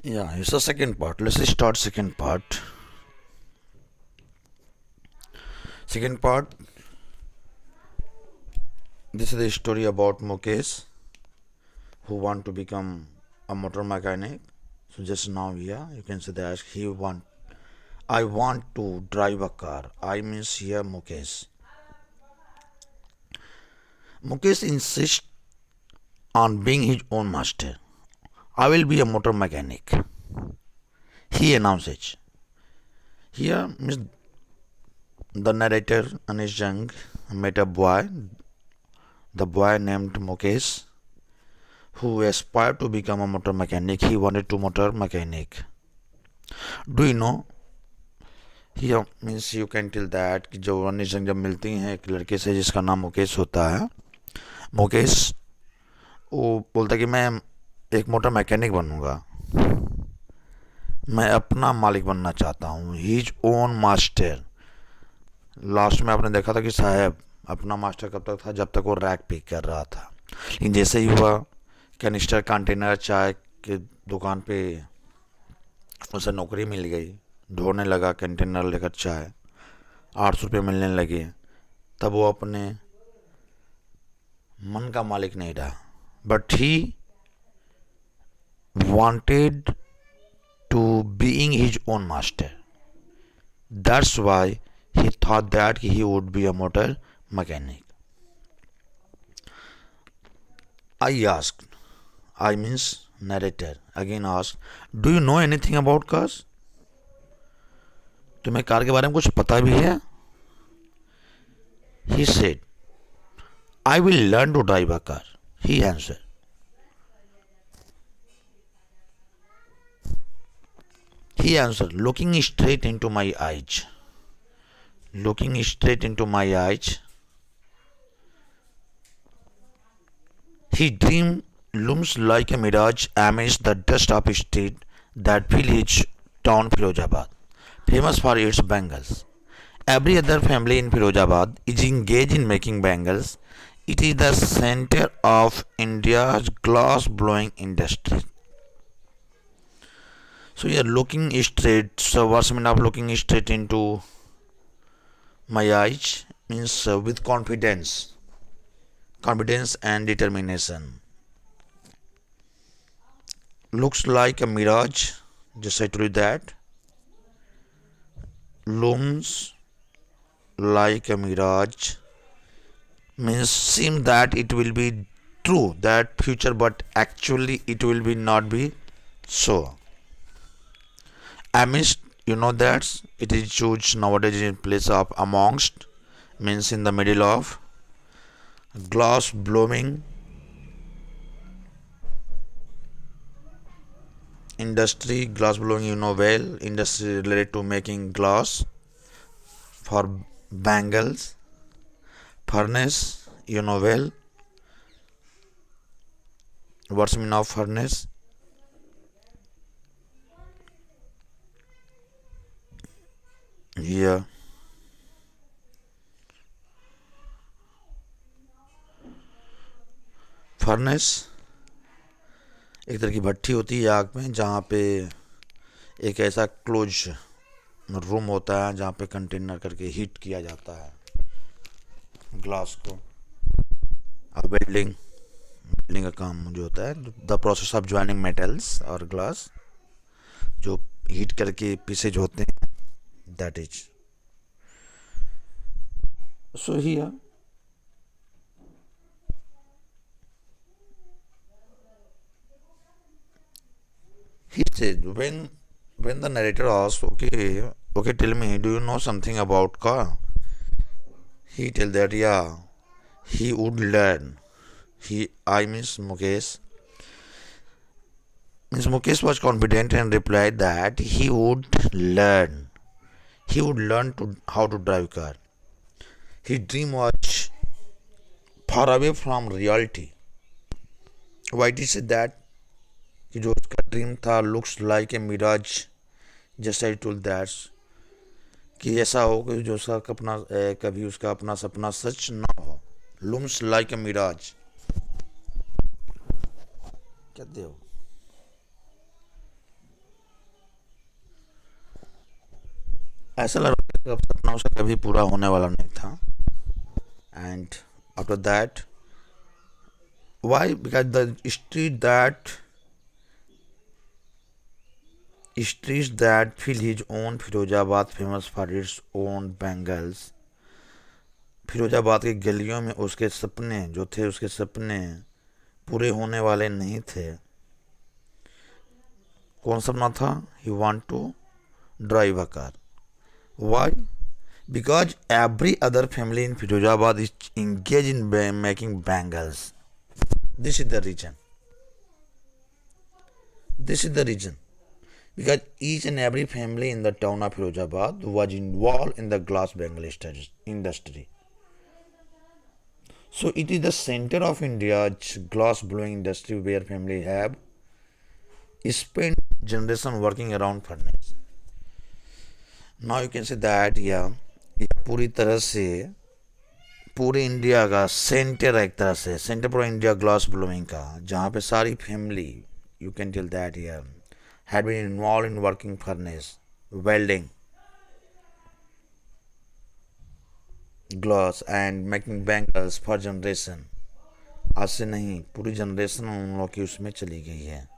Yeah, it's the second part. Let's start second part. Second part. This is the story about Mukesh, who want to become a motor mechanic. So just now here you can see that I want to drive a car. I means here Mukesh. Mukesh insists on being his own master. I will be a motor mechanic. He announces. Here, the narrator Anish Jung met a boy, the boy named Mukesh, who aspired to become a motor mechanic. He wanted to motor mechanic. Do you know? Here means you can tell that कि जो अनिश जंग जब मिलती हैं एक लड़के से जिसका नाम मुकेश होता है, मुकेश वो बोलता है कि मैं एक मोटर मैकेनिक बनूंगा, मैं अपना मालिक बनना चाहता हूँ, हीज ओन मास्टर. लास्ट में आपने देखा था कि साहब अपना मास्टर कब तक था, जब तक वो रैक पिक कर रहा था. लेकिन जैसे ही हुआ कैनिस्टर कंटेनर चाय के दुकान पे उसे नौकरी मिल गई, ढोने लगा कंटेनर लेकर चाय, 800 रुपये मिलने लगे, तब वो अपने मन का मालिक नहीं रहा, but he wanted to being his own master. That's why he thought that he would be a motor mechanic. I means narrator, again asked, do you know anything about cars? तुम्हें कार के बारे में कुछ पता भी है? He said, I will learn to drive a car. He answered. He answered, looking straight into my eyes. Looking straight into my eyes. His dream looms like a mirage amidst the dust of a street that fill his town Firozabad, famous for its bangles. Every other family in Firozabad is engaged in making bangles. It is the center of India's glass blowing industry. So you are looking straight. So what's the meaning of looking straight into my eyes? Means with confidence and determination. Looks like a mirage. Just I told you that. Looms like a mirage means seem that it will be true, that future, but actually it will be not be so. Amidst, you know that it is used nowadays in place of amongst, means in the middle of. Glass blowing industry, glass blowing you know well, industry related to making glass for bangles. Furnace you know well. What's the meaning of furnace? Yeah. Furnace एक तरह की भट्टी होती है आग में, जहाँ पे एक ऐसा क्लोज रूम होता है जहाँ पे कंटेनर करके हीट किया जाता है ग्लास को. वेल्डिंग का काम जो होता है, the process of joining metals और ग्लास जो हीट करके पीसेज होते हैं, that is. So here he said, when the narrator asked, okay, tell me, do you know something about car? He tell that yeah, he would learn. I means Mukesh was confident and replied that he would learn. He would learn to how to drive car. His dream was far away from reality. Why did he say that? कि जो उसका dream था looks like a mirage, just I told that, कि ऐसा हो कि जो उसका कभी उसका अपना सपना सच ना हो. लुम्स लाइक ए मिराज. कहते हो ऐसा लग रहा था कि सपना उसका कभी पूरा होने वाला नहीं था. And after that, why? Because the streets that fill his own Firozabad famous for its own bangles. Firozabad की गलियों में उसके सपने जो थे, उसके सपने पूरे होने वाले नहीं थे. कौन सपना था? He want to drive a car. Why? Because every other family in Firozabad is engaged in making bangles. This is the reason. This is the reason. Because each and every family in the town of Firozabad was involved in the glass bangle industry. So it is the center of India's glass blowing industry where family have spent generation working around furnace. Now you can say that yeah, पूरी तरह से पूरे India का centre है, एक तरह से centre पूरा इंडिया ग्लास ब्लोइंग का, जहाँ पे सारी family you can tell that here had been involved in working furnace, welding, glass and making bangles for generation. आज से नहीं, पूरी जनरेशन उन लोग की उसमें चली गई है.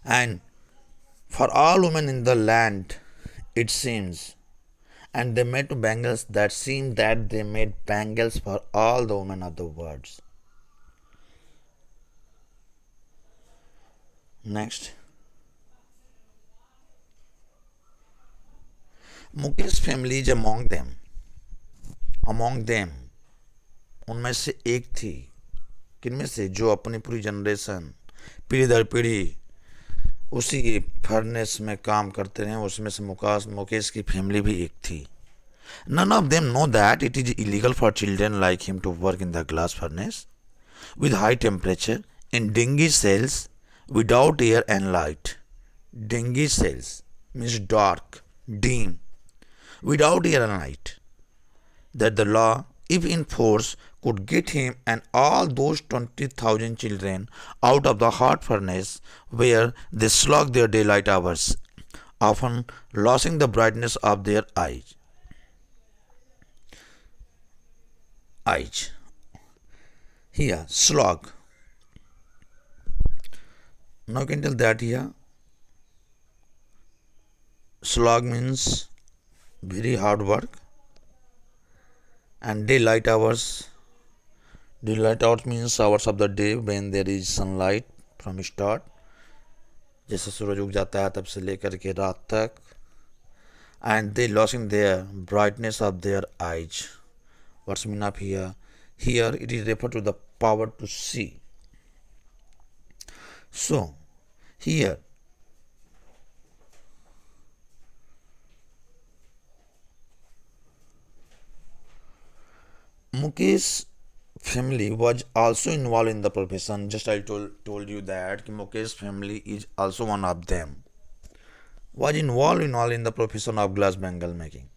And for all women in the land, it seems, and they made bangles that seemed that they made bangles for all the women of the world. Next, Mukesh family is among them. उनमें से एक थी. किनमें से? जो अपनी पूरी generation पीढ़ी दर पीढ़ी उसी फर्नेस में काम करते रहे, उसमें से मुकेश की फैमिली भी एक थी. None of them know that it is illegal for children like him to work in the glass furnace with high temperature in dingy cells without air and light. Dingy cells means dark, dim, without air and light. That the law, if enforced, could get him and all those 20,000 children out of the hot furnace where they slog their daylight hours, often losing the brightness of their eyes. Here, slog. Now you can tell that here. Slog means very hard work. And daylight hours. Daylight hours means hours of the day when there is sunlight from start. जैसे सूरज उग जाता है तब से लेकर के रात तक. And they losing their brightness of their eyes. What's mean of here? Here it is referred to the power to see. So here Mukesh family was also involved in the profession. Just I told you that Mukesh family is also one of them. Was involved in the profession of glass bangle making.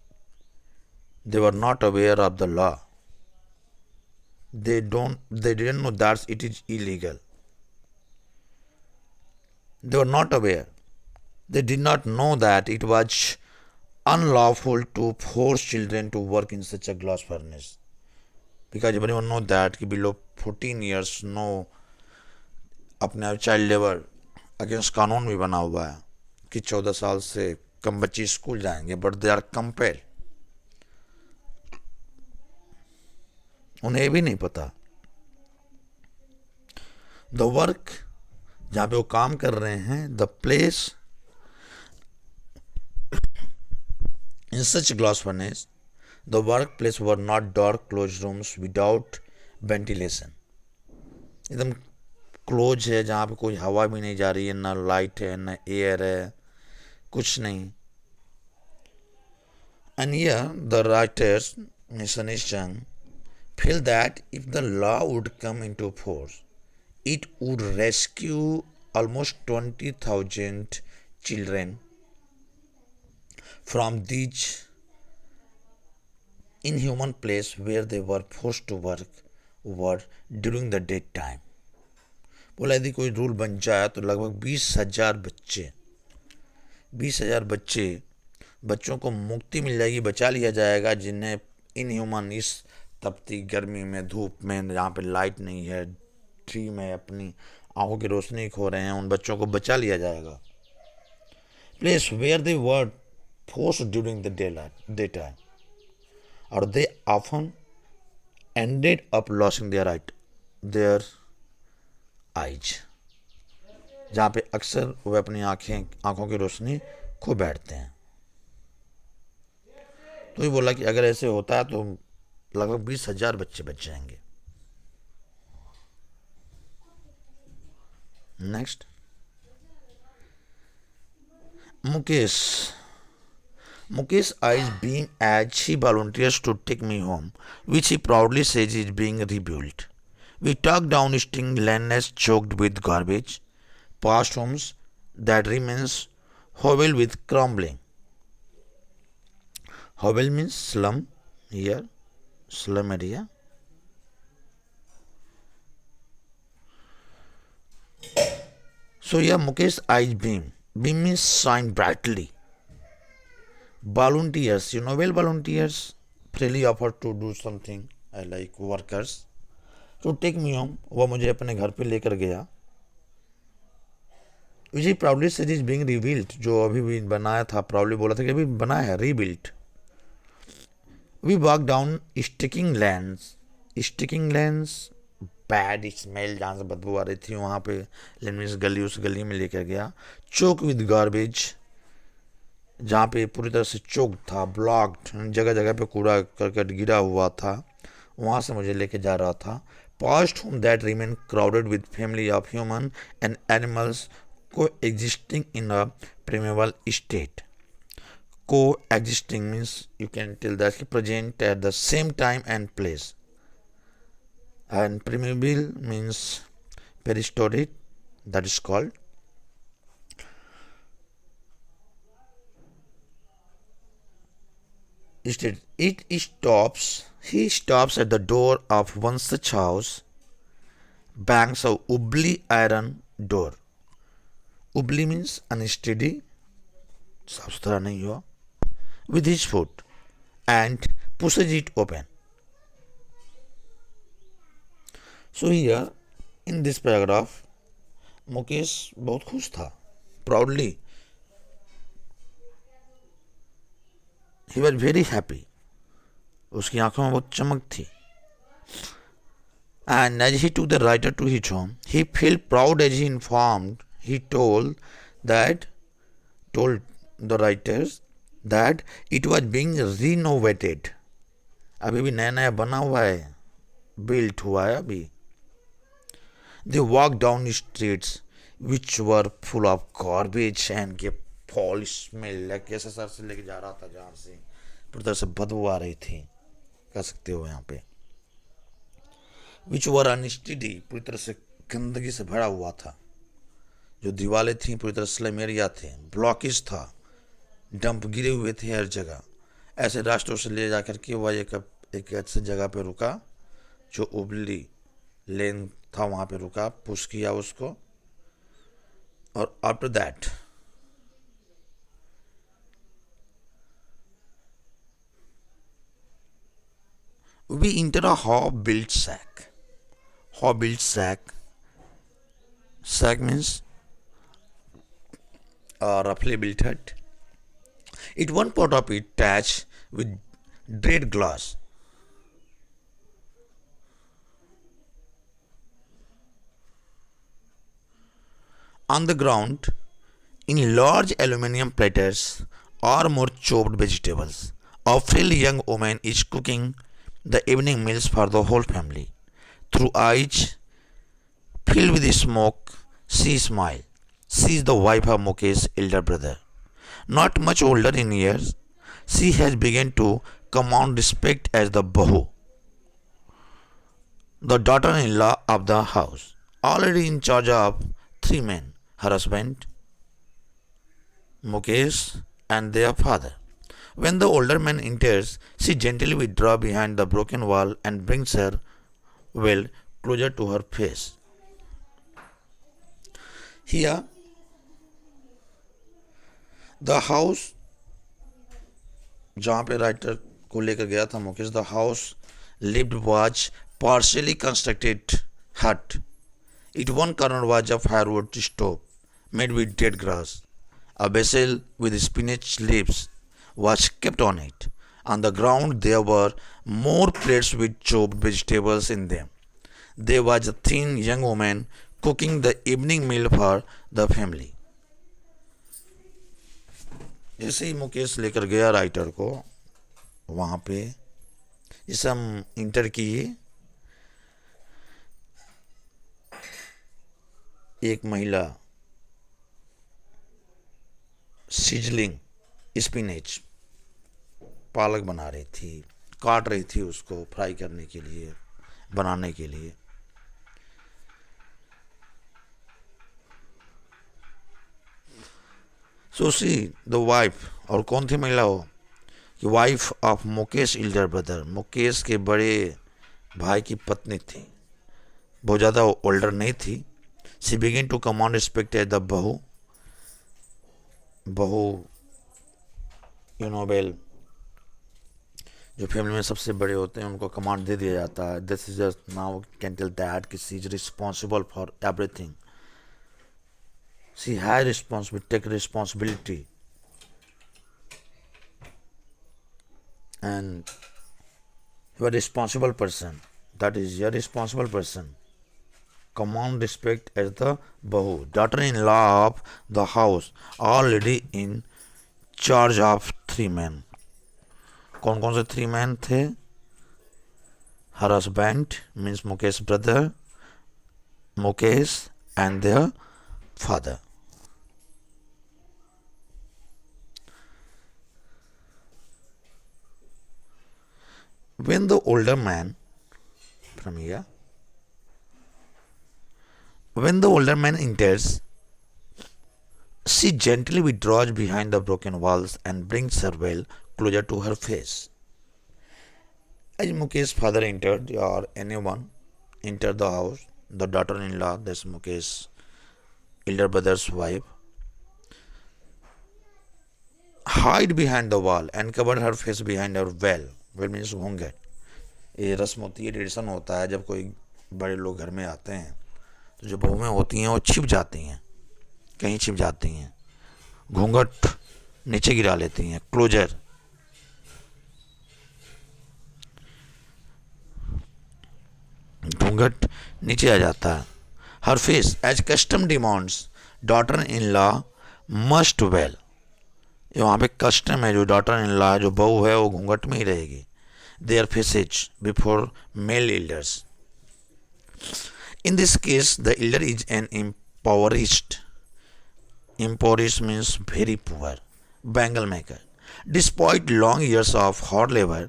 They were not aware of the law. They didn't know that it is illegal. They were not aware. They did not know that it was unlawful to force children to work in such a glass furnace. Because everyone know that below 14 years no अपने child labour against कानून भी बना हुआ है कि 14 साल से कम बच्चे स्कूल जाएंगे, बट दे आर कंपेल्ड. उन्हें भी नहीं पता. द वर्क जहाँ पे वो काम कर रहे हैं, the place in such glass furnace, the work place were not dark close rooms without ventilation. एकदम क्लोज है जहाँ पे कोई हवा भी नहीं जा रही है, ना लाइट है ना एयर है, कुछ नहीं. And here the writers, Mr. Nishchand, feel that if the law would come into force, it would rescue almost 20,000 children from these inhuman place where they were forced to work during the daytime. बोला यदि कोई rule बन जाए तो लगभग 20,000 बच्चे 20,000 बच्चों को मुक्ति मिल जाएगी, बचा लिया जाएगा, जिन्हें इनह्यूमन इस तपती गर्मी में, धूप में, जहाँ पे लाइट नहीं है, ड्रीम है, अपनी आंखों की रोशनी खो रहे हैं, उन बच्चों को बचा लिया जाएगा. Place where they were force during the day time, और they often ended up losing their eyes, जहाँ पे अक्सर वे अपनी आंखों की रोशनी खो बैठते हैं. तो ये बोला कि अगर ऐसे होता है तो लगभग 20,000 बच्चे बच जाएंगे. Next, Mukesh eyes beam as he volunteers to take me home, which he proudly says is being rebuilt. We talk down sting lanes choked with garbage, past homes that remains hovel with crumbling. Hovel means slum here, slum area. So here Mukesh eyes beam. Beam means shine brightly. Volunteers, volunteers freely offer to do something. I like workers. To take me home, वो मुझे अपने घर पे लेकर गया. Which he proudly said is being rebuilt, जो अभी भी बनाया था, प्राउडली बोला था कि अभी बना है, rebuilt. We walk down sticking lands, bad smell, जहाँ से बदबू आ रही थी वहाँ पे, लेन गली, उस गली में लेकर गया. चोक विद गार्बेज, जहाँ पे पूरी तरह से चोक था, ब्लॉक्ड, जगह जगह पे कूड़ा करकट गिरा हुआ था, वहाँ से मुझे लेके जा रहा था. Past home that remain crowded with family of human and animals coexisting in a permeable state. Co-existing means you can tell that present at the same time and place, and primeval means prehistoric, that is called. He stops at the door of one such house, bangs of ubbly iron door. Ubbly means unsteady, साफ सुथरा नहीं हुआ, with his foot, and pushes it open. So here in this paragraph, Mukesh बहुत खुश था, proudly he was very happy, उसकी आंखों में बहुत चमक थी. And as he took the writer to his home, he felt proud as he informed. He told the writers that it was being renovated. अभी भी नया नया बना हुआ है, built हुआ है अभी. They walked down streets which were full of garbage and gave foul smell. like ऐसे सर से लेके जा रहा था जहाँ से पूरी तरह से बदबू आ रही थी, कह सकते हो यहाँ पे. Which were unsteady, पूरी तरह से गंदगी से भरा हुआ था. जो दीवारें थी पूरी तरह स्लम एरिया थे, ब्लॉकेज था, डंप गिरे हुए थे हर जगह. ऐसे रास्तों से ले जाकर के वह एक ऐसी जगह पे रुका जो उबली लेन था, वहाँ पे रुका, पुश किया उसको. और after that we enter a half-built shack. Half-built shack. Shack means a roughly built hut. It one part of it attached with draped glass. On the ground, in large aluminium platters, are more chopped vegetables. A frail young woman is cooking the evening meals for the whole family. Through eyes filled with smoke, she smiles. She is the wife of Mukesh's elder brother. Not much older in years, she has begun to command respect as the Bahu, the daughter-in-law of the house, already in charge of 3 men, her husband, Mukesh, and their father. When the older man enters, she gently withdraws behind the broken wall and brings her well closer to her face. Here, the house जहाँ पे writer को लेकर गया था Mukesh, the house lived was partially constructed hut. It one corner was a firewood stove made with dead grass. A vessel with spinach leaves was kept on it. On the ground there were more plates with chopped vegetables in them. There was a thin young woman cooking the evening meal for the family. जैसे ही मुकेश लेकर गया writer को वहाँ पे, जैसे हम inter किए, एक महिला सिजलिंग स्पिनेच पालक बना रही थी, काट रही थी उसको फ्राई करने के लिए, बनाने के लिए. सो सी द वाइफ, और कौन थी महिला हो कि wife of Mukesh Elder brother, Mukesh के बड़े भाई की पत्नी थी, बहुत ज़्यादा ओल्डर नहीं थी. She begin to command respect as the bahu. Bahu you know well, जो फैमिली में सबसे बड़े होते हैं उनको कमांड दे दिया जाता है. This is just now can tell that कि she is responsible for everything. She has responsibility, take responsibility, and you are a responsible person, that is you are a responsible person. Command respect as the bahu, daughter-in-law of the house, already in charge of 3 men. कौन कौन से 3 men थे? Her husband means Mukesh brother, Mukesh and their father. When the older man from here, when the older man enters, she gently withdraws behind the broken walls and brings her veil closer to her face. As Mukesh's father entered, or anyone entered the house, the daughter-in-law, that's Mukesh's elder brother's wife, hid behind the wall and covered her face behind her veil. Veil means घूंघट. ये रस्म होती है, tradition होता है, जब कोई बड़े लोग घर में आते हैं तो जो बहुएं होती हैं वो छिप जाती हैं, कहीं छिप जाती हैं, घूंघट नीचे गिरा लेती हैं, क्लोजर. घूंघट नीचे आ जाता है. Her face as custom demands, daughter in law must veil. ये वहाँ पे कस्टम है, जो डॉटर इन लॉ, जो बहू है, वो घूंघट में ही रहेगी. Their faces before male elders. In this case, the elder is an impoverished. Impoverished means very poor. Bangle maker. Despite long years of hard labor,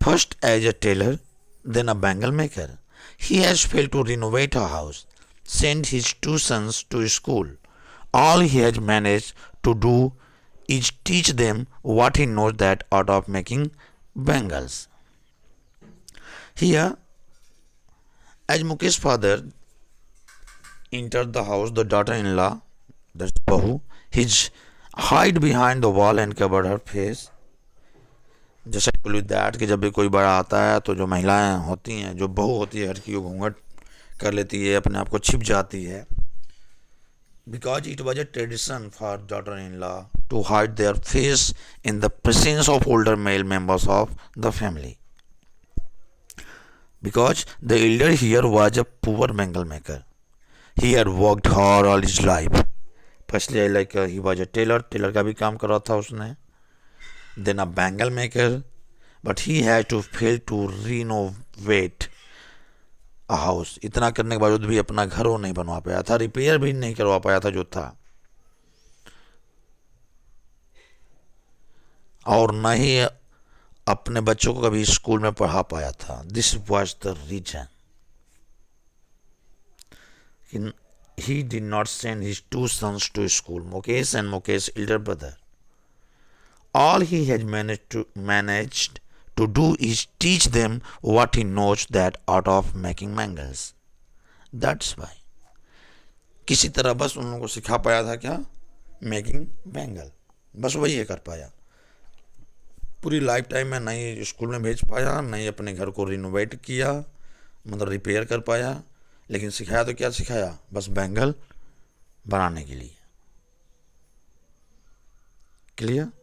first as a tailor, then a bangle maker, he has failed to renovate a house, send his 2 sons to school. All he has managed to do is teach them what he knows, that art of making bangles. Here, as Mukesh's father entered the house, the daughter-in-law, that's Bahu, his hid behind the wall and covered her face. जैसे with that कि जब भी कोई बड़ा आता है तो जो महिलाएं होती हैं, जो बहू होती है, हर की वो घूंघट कर लेती है, अपने आप को छिप जाती है. Because it was a tradition for daughter-in-law to hide their face in the presence of older male members of the family. Because the elder here was a poor bangle maker. He had worked hard all his life. Firstly, he was a tailor. Tailor का भी काम कर रहा था उसने. Then a bangle maker, but he had to fail to renovate a house. इतना करने के बावजूद भी अपना घर वो नहीं बनवा पाया था, रिपेयर भी नहीं करवा पाया था जो था, और न ही अपने बच्चों को कभी स्कूल में पढ़ा पाया था. This was the reason he did not send his 2 sons to school, Mukesh and Mukesh's elder brother. All he has managed to do is teach them what he knows, that art of making bangles. That's why. किसी तरह बस उन लोगों को सिखा पाया था क्या, मेकिंग बैंगल, बस वही है कर पाया। पूरी लाइफ टाइम में नहीं स्कूल में भेज पाया, नहीं अपने घर को रिनोवेट किया, मतलब रिपेयर कर पाया, लेकिन सिखाया तो क्या सिखाया, बस बैंगल बनाने के लिए। क्लियर।